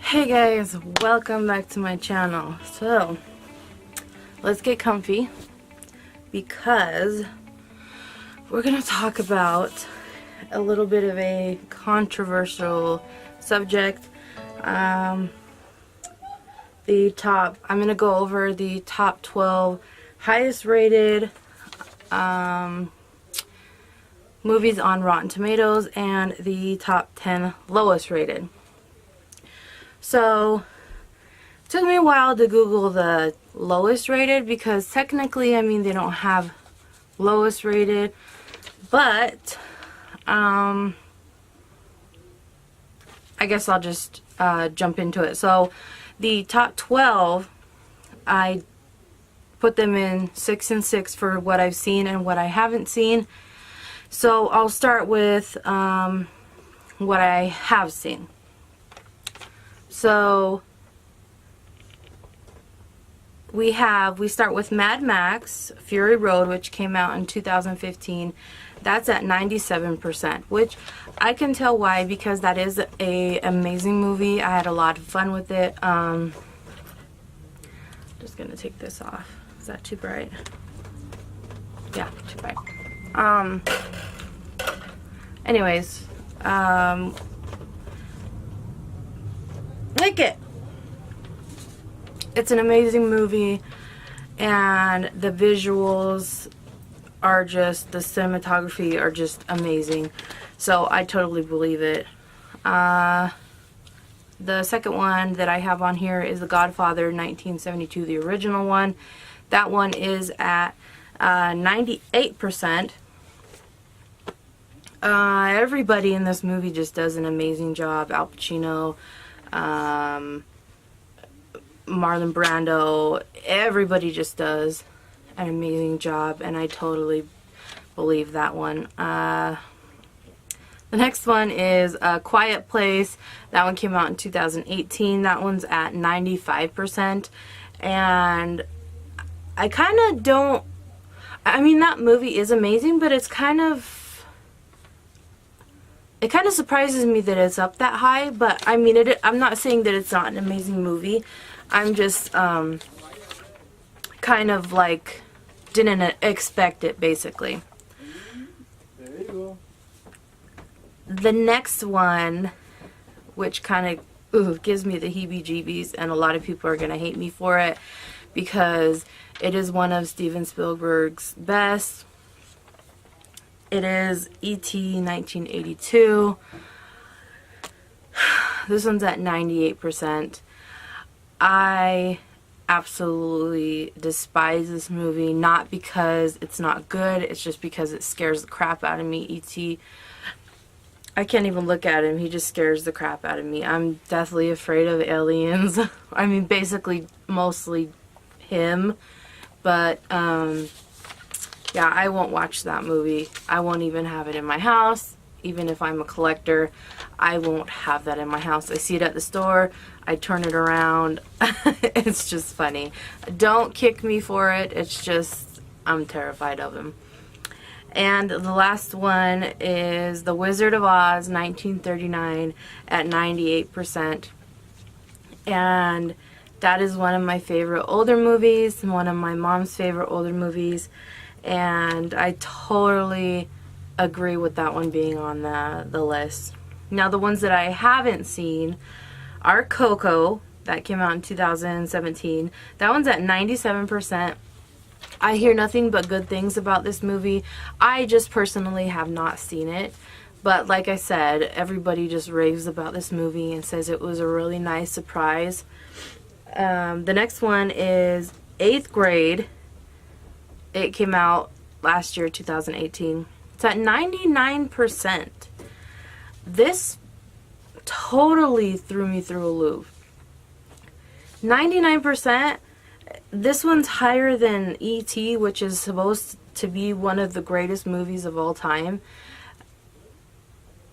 Hey guys, welcome back to my channel. So, let's get comfy because we're going to talk about a little bit of a controversial subject. I'm going to go over the top 12 highest rated movies on Rotten Tomatoes and the top 10 lowest rated. So, it took me a while to Google the lowest rated because technically, I mean, they don't have lowest rated, but I guess I'll just jump into it. So, the top 12, I put them in 6 and 6 for what I've seen and what I haven't seen. So, I'll start with what I have seen. So we start with Mad Max Fury Road, which came out in 2015. That's at 97%, which I can tell why, because that is a amazing movie. I had a lot of fun with it. Just gonna take this off. Is that too bright? Yeah, too bright. Anyways, like it. It's an amazing movie, and the visuals are just, the cinematography are just amazing. So I totally believe it. The second one that I have on here is The Godfather 1972, the original one. That one is at 98%. Everybody in this movie just does an amazing job. Al Pacino, Marlon Brando, everybody just does an amazing job, and I totally believe that one. The next one is A Quiet Place. That one came out in 2018. That one's at 95%, and I kind of don't, I mean, that movie is amazing, but it's kind of, it kind of surprises me that it's up that high. But I mean, I'm not saying that it's not an amazing movie. I'm just kind of like didn't expect it, basically. There you go. The next one, which kind of gives me the heebie-jeebies, and a lot of people are gonna hate me for it because it is one of Steven Spielberg's best. It is E.T. 1982. This one's at 98%. I absolutely despise this movie, not because it's not good, it's just because it scares the crap out of me. E.T., I can't even look at him, he just scares the crap out of me. I'm deathly afraid of aliens. I mean, basically, mostly him, but, yeah, I won't watch that movie. I won't even have it in my house. Even if I'm a collector, I won't have that in my house. I see it at the store, I turn it around. It's just funny. Don't kick me for it. It's just, I'm terrified of him. And the last one is The Wizard of Oz, 1939, at 98%. And that is one of my favorite older movies, and one of my mom's favorite older movies. And I totally agree with that one being on the list. Now, the ones that I haven't seen are Coco, that came out in 2017. That one's at 97%. I hear nothing but good things about this movie. I just personally have not seen it. But like I said, everybody just raves about this movie and says it was a really nice surprise. The next one is 8th Grade. It came out last year, 2018. It's at 99%. This totally threw me through a loop. 99%. This one's higher than E.T., which is supposed to be one of the greatest movies of all time.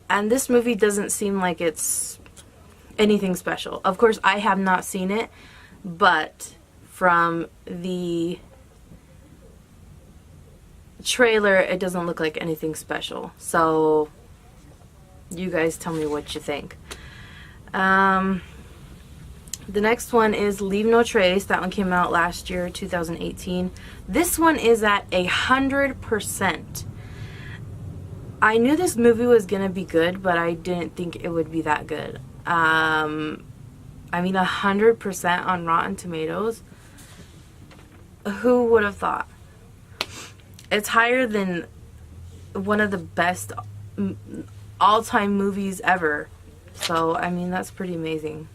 And this movie doesn't seem like it's anything special. Of course, I have not seen it, but from the trailer, it doesn't look like anything special. So, you guys tell me what you think. The next one is Leave No Trace. That one came out last year, 2018. This one is at 100%. I knew this movie was gonna be good, but I didn't think it would be that good. I mean, 100% on Rotten Tomatoes. Who would have thought? It's higher than one of the best all-time movies ever. So, I mean, that's pretty amazing.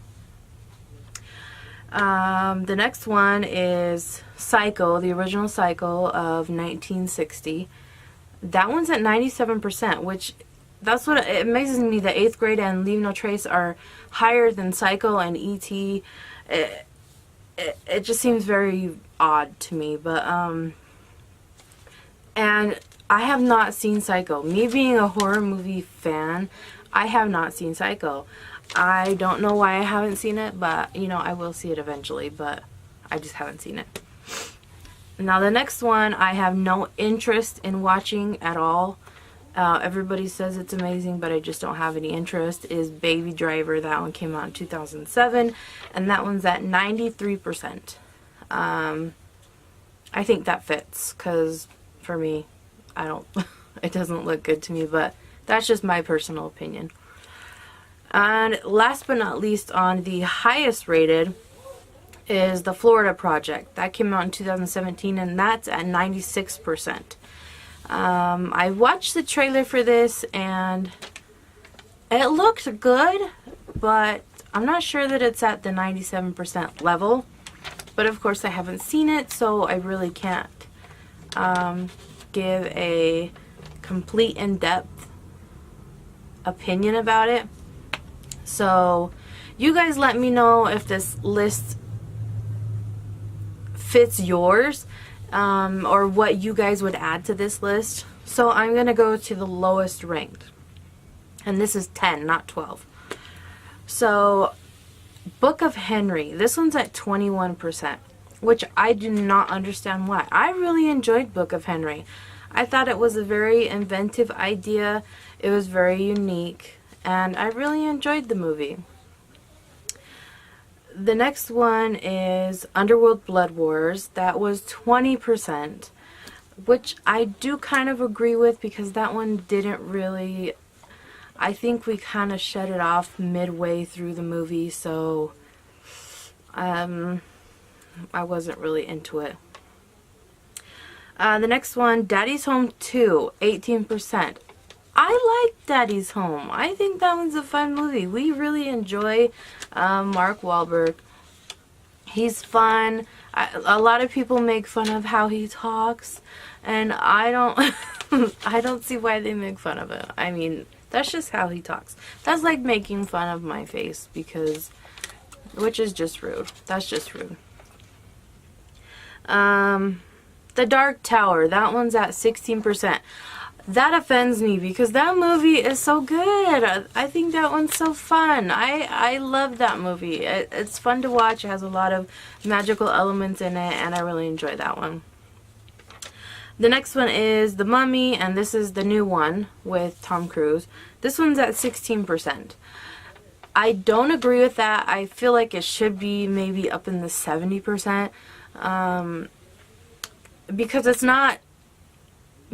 The next one is Psycho, the original Psycho of 1960. That one's at 97%, which that's what it amazes me that 8th Grade and Leave No Trace are higher than Psycho and E.T. It just seems very odd to me, but and I have not seen Psycho. Me being a horror movie fan, I have not seen Psycho. I don't know why I haven't seen it, but you know, I will see it eventually, but I just haven't seen it. Now the next one I have no interest in watching at all. Everybody says it's amazing, but I just don't have any interest, is Baby Driver. That one came out in 2007, and that one's at 93%. I think that fits, because for me, I don't, it doesn't look good to me, but that's just my personal opinion. And last but not least, on the highest rated is The Florida Project. That came out in 2017, and that's at 96%. I watched the trailer for this, and it looked good, but I'm not sure that it's at the 97% level. But of course, I haven't seen it, so I really can't give a complete in-depth opinion about it. So you guys let me know if this list fits yours, or what you guys would add to this list. So I'm gonna go to the lowest ranked, and this is 10, not 12. So Book of Henry, this one's at 21%, which I do not understand why. I really enjoyed Book of Henry. I thought it was a very inventive idea. It was very unique, and I really enjoyed the movie. The next one is Underworld Blood Wars. That was 20%, which I do kind of agree with, because that one didn't really, I think we kind of shut it off midway through the movie, so I wasn't really into it. The next one, Daddy's Home 2, 18%. I like Daddy's Home. I think that one's a fun movie. We really enjoy Mark Wahlberg. He's fun. A lot of people make fun of how he talks, and I don't I don't see why they make fun of it. I mean, that's just how he talks. That's like making fun of my face, because, which is just rude. That's just rude. The Dark Tower, that one's at 16%. That offends me, because that movie is so good. I think that one's so fun. I love that movie. It's fun to watch. It has a lot of magical elements in it, and I really enjoy that one. The next one is The Mummy, and this is the new one with Tom Cruise. This one's at 16%. I don't agree with that. I feel like it should be maybe up in the 70%, because it's not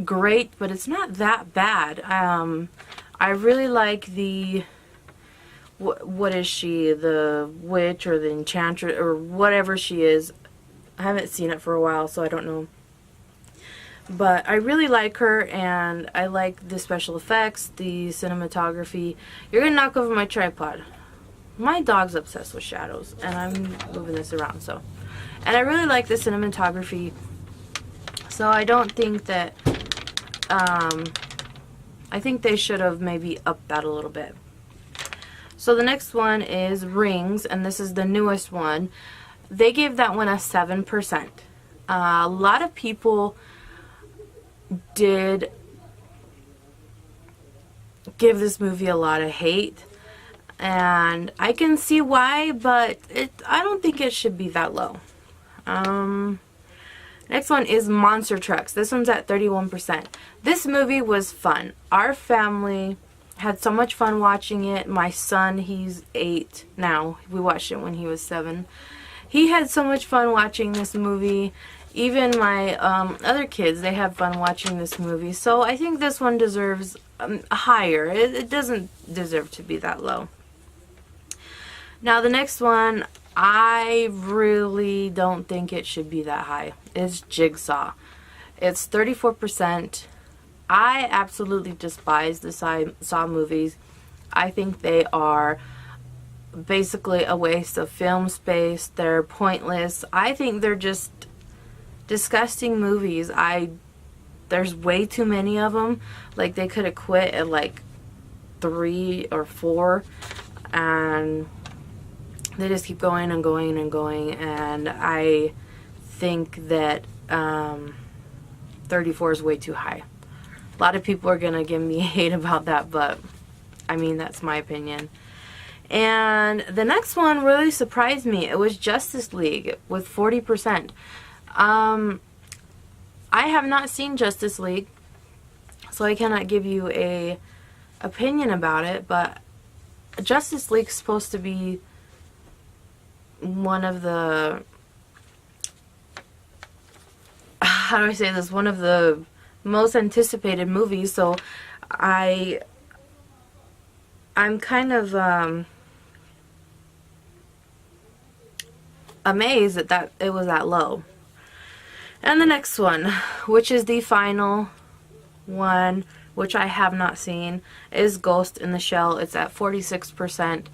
great, but it's not that bad. I really like the, what is she, the witch or the enchantress or whatever she is. I haven't seen it for a while, so I don't know. But I really like her, and I like the special effects, the cinematography. You're gonna knock over my tripod. My dog's obsessed with shadows, and I'm moving this around, so. And I really like the cinematography, so I don't think that, I think they should have maybe upped that a little bit. So the next one is Rings, and this is the newest one. They gave that one a 7%. A lot of people did give this movie a lot of hate, and I can see why, but I don't think it should be that low. Next one is Monster Trucks. This one's at 31%. This movie was fun. Our family Had so much fun watching it. My son, he's 8 now. We watched it when he was 7. He had so much fun watching this movie. Even my other kids, they had fun watching this movie. So I think this one deserves higher. It doesn't deserve to be that low. Now the next one, I really don't think it should be that high. It's Jigsaw. It's 34%. I absolutely despise the Saw movies. I think they are basically a waste of film space. They're pointless. I think they're just disgusting movies. There's way too many of them. Like, they could have quit at like 3 or 4, and they just keep going and going and going, and I think that 34 is way too high. A lot of people are gonna give me hate about that, but I mean, that's my opinion. And the next one really surprised me. It was Justice League with 40%. I have not seen Justice League, so I cannot give you a opinion about it, but Justice League's supposed to be one of the, how do I say this, one of the most anticipated movies, so I'm kind of amazed that it was that low. And the next one, which is the final one, which I have not seen, is Ghost in the Shell. It's at 46%.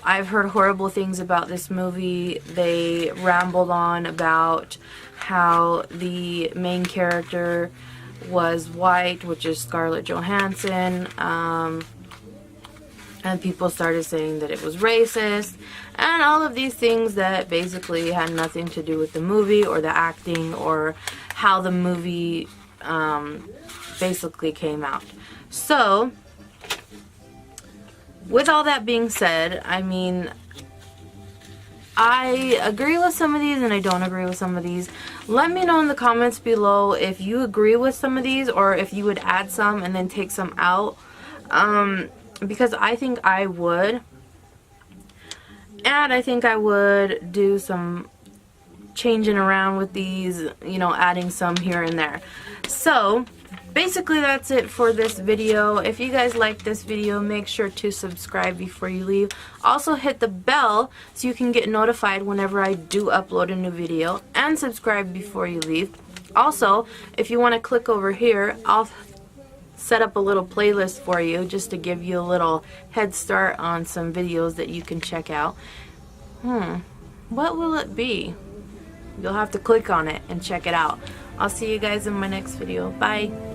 I've heard horrible things about this movie. They rambled on about how the main character was white, which is Scarlett Johansson, and people started saying that it was racist, and all of these things that basically had nothing to do with the movie or the acting or how the movie basically came out. So, with all that being said, I mean, I agree with some of these and I don't agree with some of these. Let me know in the comments below if you agree with some of these or if you would add some and then take some out. Because I think I would. And I think I would do some changing around with these, you know, adding some here and there. So, basically that's it for this video. If you guys like this video, make sure to subscribe before you leave. Also hit the bell so you can get notified whenever I do upload a new video, and subscribe before you leave. Also, if you want to click over here, I'll set up a little playlist for you just to give you a little head start on some videos that you can check out. What will it be? You'll have to click on it and check it out. I'll see you guys in my next video. Bye.